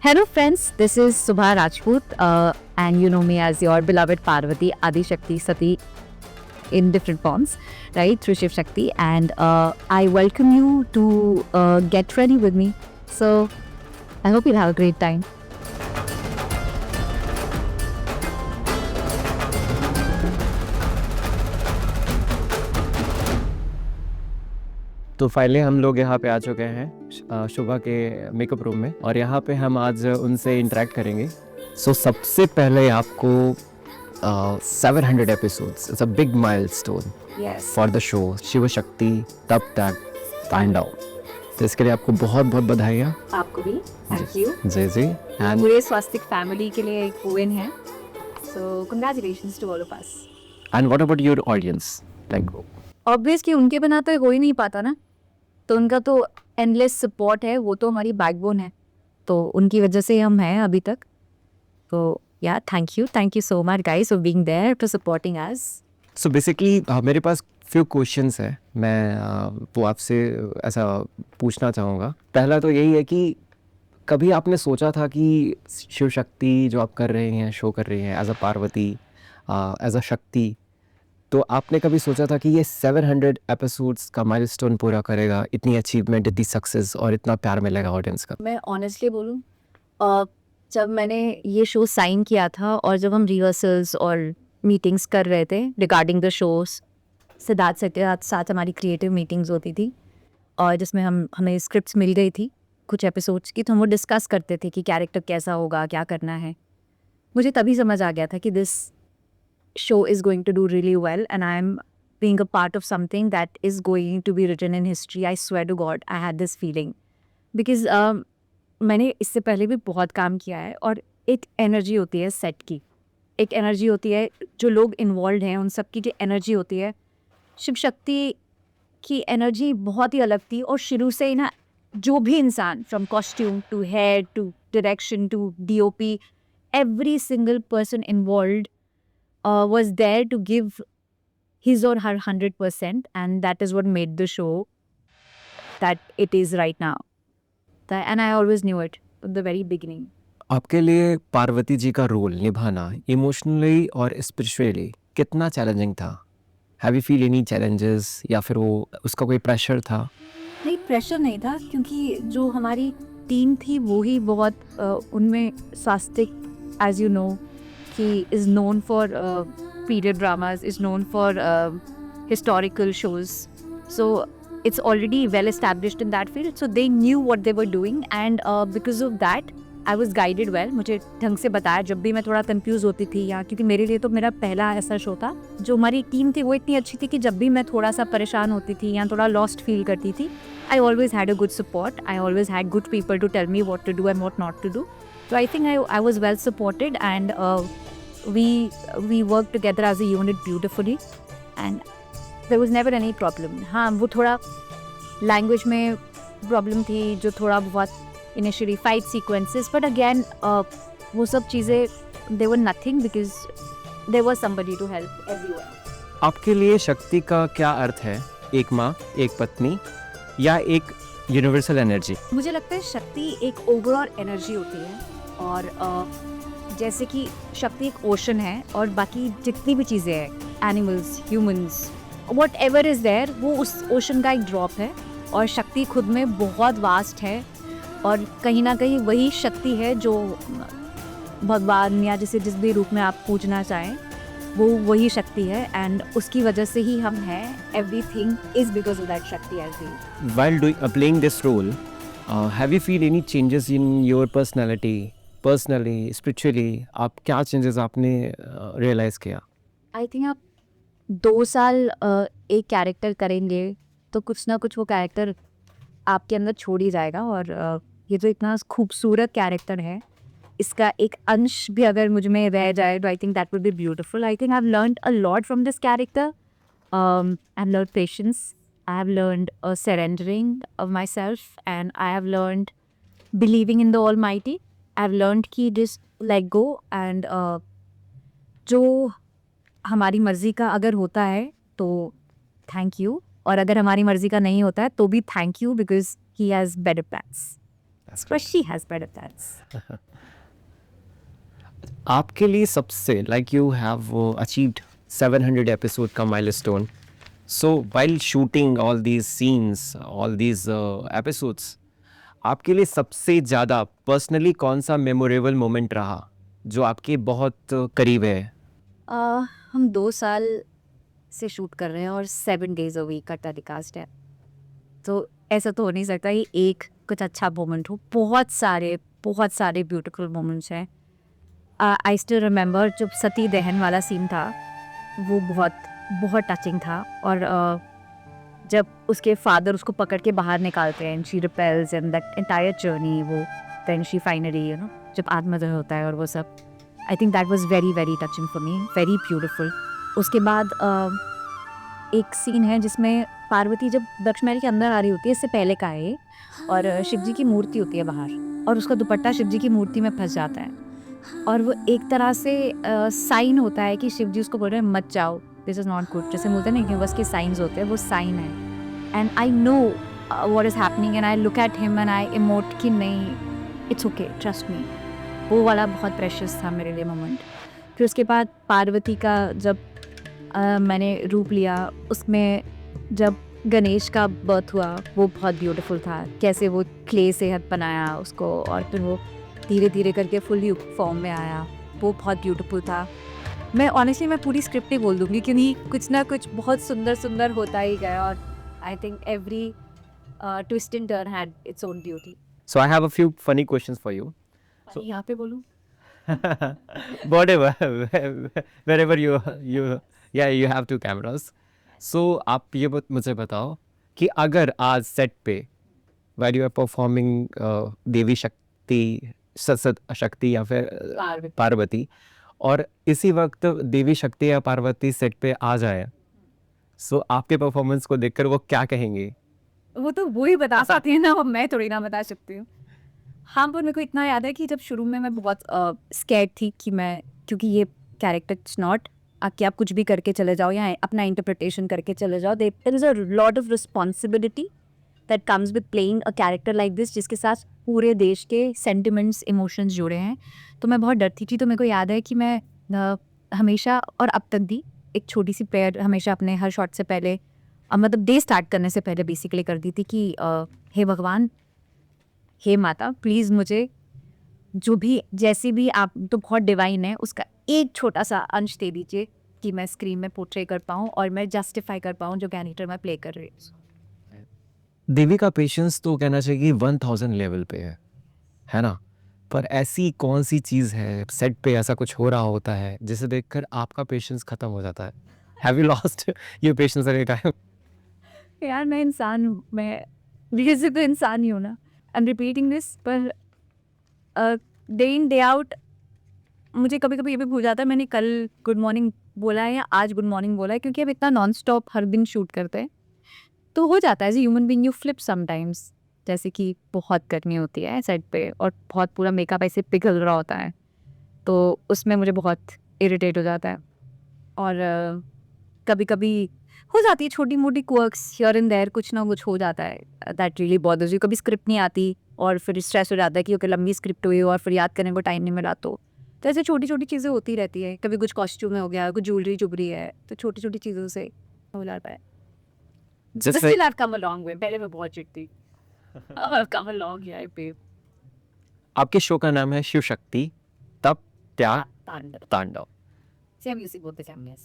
Hello, friends. This is Subha Rajput, and you know me as your beloved Parvati, Adi Shakti Sati in different forms, right? Through Shiv Shakti. And I welcome you to get ready with me. So I hope you'll have a great time. तो finally हम लोग यहाँ पे आ चुके हैं शुभा के makeup room में और यहाँ पे हम आज उनसे इंटरेक्ट करेंगे। सो सबसे पहले आपको 700 episodes it's a big milestone Yes. For the show Shiv Shakti तब तक फाइंड आउट। तो इसके लिए आपको बहुत बहुत बधाइयाँ। आपको भी थैंक यू। जी जी। एंड पूरे स्वास्तिक फैमिली के लिए एक विन है। So congratulations to all of us. What about your audience? Like obviously उनके बिना तो हो ही नहीं पाता ना, तो उनका तो एंडलेस सपोर्ट है, वो तो हमारी बैकबोन है, तो उनकी वजह से हम हैं अभी तक। तो या thank you so much guys for being there for supporting us. So basically मेरे पास फ्यू क्वेश्चंस है, मैं वो आपसे ऐसा पूछना चाहूँगा। पहला तो यही है कि कभी आपने सोचा था कि शिव शक्ति जो आप कर रहे हैं, शो कर रही हैं as a Parvati, as a Shakti, तो आपने कभी सोचा था कि ये 700 एपिसोड्स का माइलस्टोन पूरा करेगा, इतनी अचीवमेंट, इतनी सक्सेस और इतना प्यार मिलेगा ऑडियंस का? मैं ऑनेस्टली बोलूँ, जब मैंने ये शो साइन किया था और जब हम रिहर्सल्स और मीटिंग्स कर रहे थे regarding the shows, Siddharth Satya के साथ हमारी क्रिएटिव मीटिंग्स होती थी और जिसमें हमें स्क्रिप्ट्स मिल गई थी कुछ एपिसोड्स की, तो हम वो डिस्कस करते थे कि कैरेक्टर कैसा होगा, क्या करना है। मुझे तभी समझ आ गया था कि this show is going to do really well and I'm being a part of something that is going to be written in history. I swear to God, I had this feeling because मैंने इससे पहले भी बहुत काम किया है और एक एनर्जी होती है सेट की, एक एनर्जी होती है जो लोग इन्वॉल्व हैं उन सब की जो एनर्जी होती है, शिव शक्ति की एनर्जी बहुत ही अलग थी। और शुरू से ही ना, जो भी इंसान from costume to hair to direction to DOP, every single person involved was there to give his or her 100%, and that is what made the show that it is right now. And I always knew it from the very beginning. आपके लिए पार्वती जी का role निभाना emotionally और spiritually कितना challenging था? Have you feel any challenges या फिर वो उसका कोई प्रेशर था? नहीं, प्रेशर नहीं था क्योंकि जो हमारी टीम थी वो ही बहुत उनमें स्वास्तिक, एज यू नो, कि is known for period dramas, is known for historical shows. So it's already well established in that field. So they knew what they were doing and because of that I was guided well. मुझे ढंग से बताया जब भी मैं थोड़ा confuse होती थी, या क्योंकि मेरे लिए तो मेरा पहला ऐसा शो था। जो हमारी टीम थी वो इतनी अच्छी थी कि जब भी मैं थोड़ा सा परेशान होती थी या थोड़ा लॉस्ट फील करती थी, I always had a good support. I always had good people to tell me what to do and what not to do. So I think I was well supported and we worked together as a unit beautifully and there was never any problem. हाँ, वो थोड़ा language में problem थी, जो थोड़ा बहुत initially fight sequences, but again वो सब चीज़ें they were nothing because there was somebody to help everyone. आपके लिए शक्ति का क्या अर्थ है? एक माँ, एक पत्नी या एक यूनिवर्सल एनर्जी? मुझे लगता है शक्ति एक ओवरऑल एनर्जी होती है और जैसे कि शक्ति एक ओशन है और बाकी जितनी भी चीज़ें हैं, animals, humans, whatever is there, वो उस ओशन का एक ड्रॉप है और शक्ति खुद में बहुत वास्ट है और कहीं ना कहीं वही शक्ति है जो भगवान या जिसे जिस भी रूप में आप पूजना चाहें, वो वही शक्ति है एंड उसकी वजह से ही हम हैं। Everything is because of that Shakti as we. While playing this role, have you feel any changes in your personality, personally, spiritually? आप क्या changes आपने realize किया? आई थिंक आप 2 साल एक कैरेक्टर करेंगे तो कुछ ना कुछ वो कैरेक्टर आपके अंदर छोड़ ही जाएगा और ये तो इतना खूबसूरत कैरेक्टर है, इसका एक अंश भी अगर मुझ में रह जाए तो I think that would be beautiful. I think I have learned a lot from this character. I have learned patience, I have learned surrendering of my self and I have learned believing in the almighty. I have learned कि just let go and जो हमारी मर्ज़ी का अगर होता है तो thank you, और अगर हमारी मर्ज़ी का नहीं होता है तो भी thank you because he has better plans. But she has better plans. आपके लिए सबसे like you have achieved 700 episode का milestone. So while shooting all these scenes, all these episodes, आपके लिए सबसे ज़्यादा पर्सनली कौन सा मेमोरेबल मोमेंट रहा जो आपके बहुत करीब है? हम 2 साल से शूट कर रहे हैं और 7 days a week का टेलीकास्ट है, तो ऐसा तो हो नहीं सकता ये एक कुछ अच्छा मोमेंट हो. बहुत सारे ब्यूटीफुल मोमेंट्स हैं. आई स्टिल रिमेंबर जब सती दहन वाला सीन था, वो बहुत टचिंग था. और जब उसके फादर उसको पकड़ के बाहर निकालते हैं, she repels and that entire journey, वो देन शी फाइनली जब आत्मदहन होता है और वो सब, I think that was very very touching for me, very beautiful. उसके बाद एक सीन है जिसमें पार्वती जब दक्ष महल के अंदर आ रही होती है, इससे पहले का है, और शिव जी की मूर्ति होती है बाहर, और उसका दुपट्टा शिव जी की मूर्ति में फंस जाता है, और वो एक तरह से साइन होता है कि शिव जी उसको बोल रहे हैं मत जाओ, दिस इज़ नॉट गुड. जैसे बोलते हैं ना यूनिवर्स के साइंस होते हैं, वो साइन है. And I know what is happening and I look at him and I emote कि नहीं, इट्स ओके, ट्रस्ट मी. वो वाला बहुत प्रेशियस था मेरे लिए मोमेंट. फिर उसके बाद पार्वती का जब मैंने रूप लिया, उसमें जब गणेश का बर्थ हुआ, वो बहुत ब्यूटीफुल था. कैसे वो क्ले से हाथ बनाया उसको, और फिर वो धीरे धीरे करके फुल फॉर्म में आया, वो बहुत ब्यूटीफुल था. मैं ऑनेस्टली मैं पूरी स्क्रिप्ट ही बोल दूँगी, क्योंकि कुछ ना कुछ बहुत सुंदर होता ही गया, और I think every twist and turn had its own beauty. So I have a few funny questions for you. यहाँ पे बोलूँ? Whatever, wherever you have two cameras. So आप ये मुझे बताओ कि अगर आज सेट पे while you are performing देवी शक्ति, शक्ति या फिर पार्वती, और इसी वक्त देवी शक्ति या पार्वती सेट पे आ जाए, सो आपके परफॉर्मेंस को देखकर वो क्या कहेंगे? वो तो वो ही बता सकती है ना, वो मैं थोड़ी ना बता सकती हूँ. हाँ, पर मेरे को इतना याद है कि जब शुरू में मैं बहुत स्कैर्ड थी कि मैं, क्योंकि ये कैरेक्टर इट्स नॉट कि आप कुछ भी करके चले जाओ या अपना इंटरप्रिटेशन करके चले जाओ. There is a lot of responsibility that comes with playing a character like this, जिसके साथ पूरे देश के सेंटिमेंट्स, इमोशंस जुड़े हैं. तो मैं बहुत डरती थी. तो मेरे को याद है कि मैं हमेशा, और अब तक भी, एक छोटी सी प्रेयर हमेशा अपने हर शॉट से पहले, मतलब डे स्टार्ट करने से पहले बेसिकली कर दी थी कि हे भगवान, हे माता, प्लीज़ मुझे जो भी, जैसी भी आप तो बहुत डिवाइन है, उसका एक छोटा सा अंश दे दीजिए कि मैं स्क्रीन में पोर्ट्रे कर पाऊँ और मैं जस्टिफाई कर पाऊँ जो कैरेक्टर मैं प्ले कर रही हूँ. देवी का पेशेंस तो कहना चाहिए 1000 लेवल पे है ना? पर ऐसी कौन सी चीज़ है सेट पे, ऐसा कुछ हो रहा होता है जिसे देखकर आपका पेशेंस खत्म हो जाता है? Have you lost your patience any time? यार मैं इंसान हूँ, मैं जैसे तो इंसान ही हूँ ना. I am repeating this, per day in day out मुझे कभी कभी ये भी भूल जाता है मैंने कल गुड मॉर्निंग बोला है या आज गुड मॉर्निंग बोला है, क्योंकि अब इतना नॉन स्टॉप हर दिन शूट करते हैं, तो हो जाता है as a human being you flip sometimes. जैसे कि बहुत गर्मी होती है सेट पे और बहुत पूरा मेकअप ऐसे पिघल रहा होता है, तो उसमें मुझे बहुत इरिटेट हो जाता है. और कभी कभी हो जाती है छोटी मोटी क्वर्क्स हियर एंड देयर, कुछ ना कुछ हो जाता है दैट रियली बॉदर्स यू. कभी स्क्रिप्ट नहीं आती और फिर स्ट्रेस हो जाता है कि ओके लंबी स्क्रिप्ट हुई और फिर याद करने को टाइम नहीं मिला. तो ऐसे छोटी छोटी चीज़ें होती रहती है. कभी कुछ कॉस्ट्यूम में हो गया, कुछ ज्वेलरी चुभ रही है, तो छोटी छोटी चीज़ों से हो जाता है. Just But still I've come a long way. पहले मैं बहुत चिढ़ती. I've come a long way, babe. आपके शो का नाम है शिव शक्ति तप त्या तांडव. तांडव. Same using both the cameras.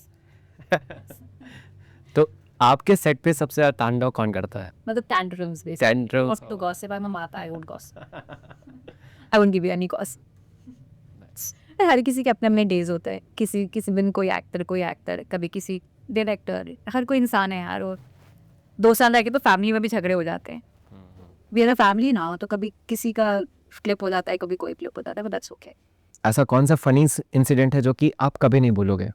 तो आपके सेट पे सबसे ज्यादा तांडव कौन करता है? मतलब tantrums basically. Tantrums. Not to gossip, I'm a माता, I won't gossip. I won't give you any gossip. हर किसी के अपने अपने डेज होते हैं. किसी दिन कोई एक्टर, कभी किसी डायरेक्टर, हर कोई इंसान है यार. और 2 साल रह के तो फैमिली में भी झगड़े हो जाते हैं. वी आर अ फैमिली ना, तो कभी किसी का क्लिप हो जाता है, कभी कोई क्लिप हो जाता है, बट दैट्स ओके. ऐसा कौन सा फनी इंसिडेंट है जो कि आप कभी नहीं भूलोगे?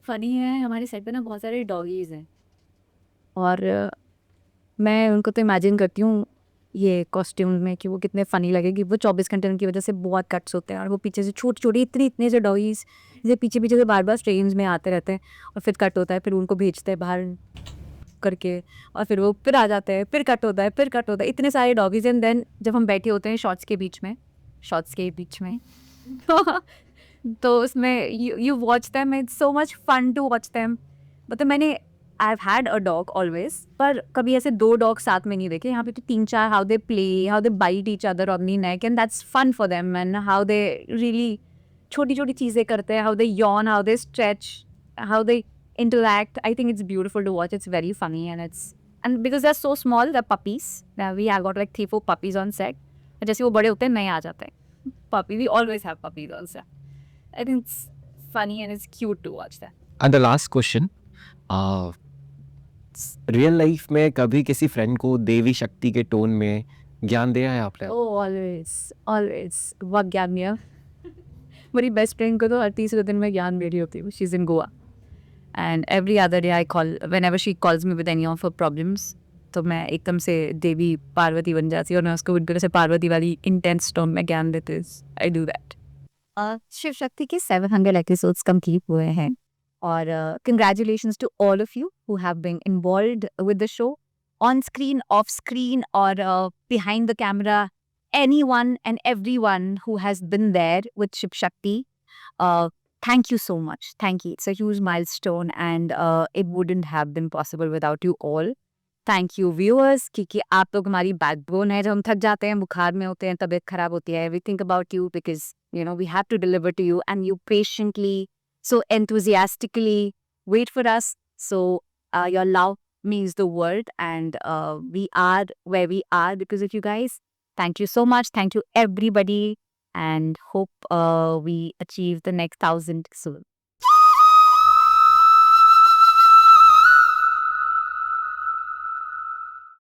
फ़नी है, हमारे सेट पे ना बहुत सारे डॉगीज़ हैं और मैं उनको तो इमेजिन करती हूँ ये कॉस्ट्यूम में कि वो कितने फ़नी लगेगी. वो 24 घंटे उनकी वजह से बहुत कट्स होते हैं और वो पीछे से छोटे इतने से डॉगीज़ जो पीछे से बार-बार फ्रेम्स में आते रहते हैं और फिर कट होता है, फिर उनको भेजते हैं बाहर. करके, और फिर वो फिर आ जाते हैं, फिर कट होता है, फिर कट होता है, इतने सारे डॉगीज। एंड देन जब हम बैठे होते हैं शॉर्ट्स के बीच में तो उसमें you watch them, it's so much fun to watch them. मतलब मैंने I have had a dog always, पर कभी ऐसे 2 डॉग साथ में नहीं देखे। यहाँ पे तो 3-4, how they play, how they bite each other on the neck, and that's fun for them, and how they really छोटी छोटी चीज़ें करते हैं, how they yawn, how they stretch, how they interact. I think it's beautiful to watch. It's very funny, and because they're so small, they're puppies. We have got like 3-4 puppies on set. And जैसे वो बड़े होते हैं नए आ जाते हैं puppy. We always have puppies on set. I think it's funny and it's cute to watch that. And the last question, real life में कभी किसी फ्रेंड को देवी शक्ति के टोन में ज्ञान दिया है आपने? Oh, always बहुत ज्ञान दिया। मेरी बेस्ट फ्रेंड को तो हर तीसरे दिन में ज्ञान मेरी होती है। She is in Goa, and every other day I call, whenever she calls me with any of her problems, तो मैं एकदम से देवी पार्वती बन जाती हूँ और मैं उसको बिल्कुल से पार्वती वाली इंटेंस टोन में ज्ञान देती हूँ। I do that. Shiv Shakti के 700 एपिसोड्स कंप्लीट हुए हैं, और congratulations to all of you who have been involved with the show, on screen, off screen, और behind the camera, anyone and everyone who has been there with Shiv Shakti. Thank you so much. Thank you. It's a huge milestone, and it wouldn't have been possible without you all. Thank you viewers, क्योंकि आप लोग हमारी backbone है। जब हम थक जाते हैं, बुखार में होते हैं, तबीयत खराब होती है, we think about you because you know we have to deliver to you, and you patiently, so enthusiastically wait for us. So your love means the world, and we are where we are because of you guys. Thank you so much. Thank you everybody, and hope we achieve the next 1,000 soon.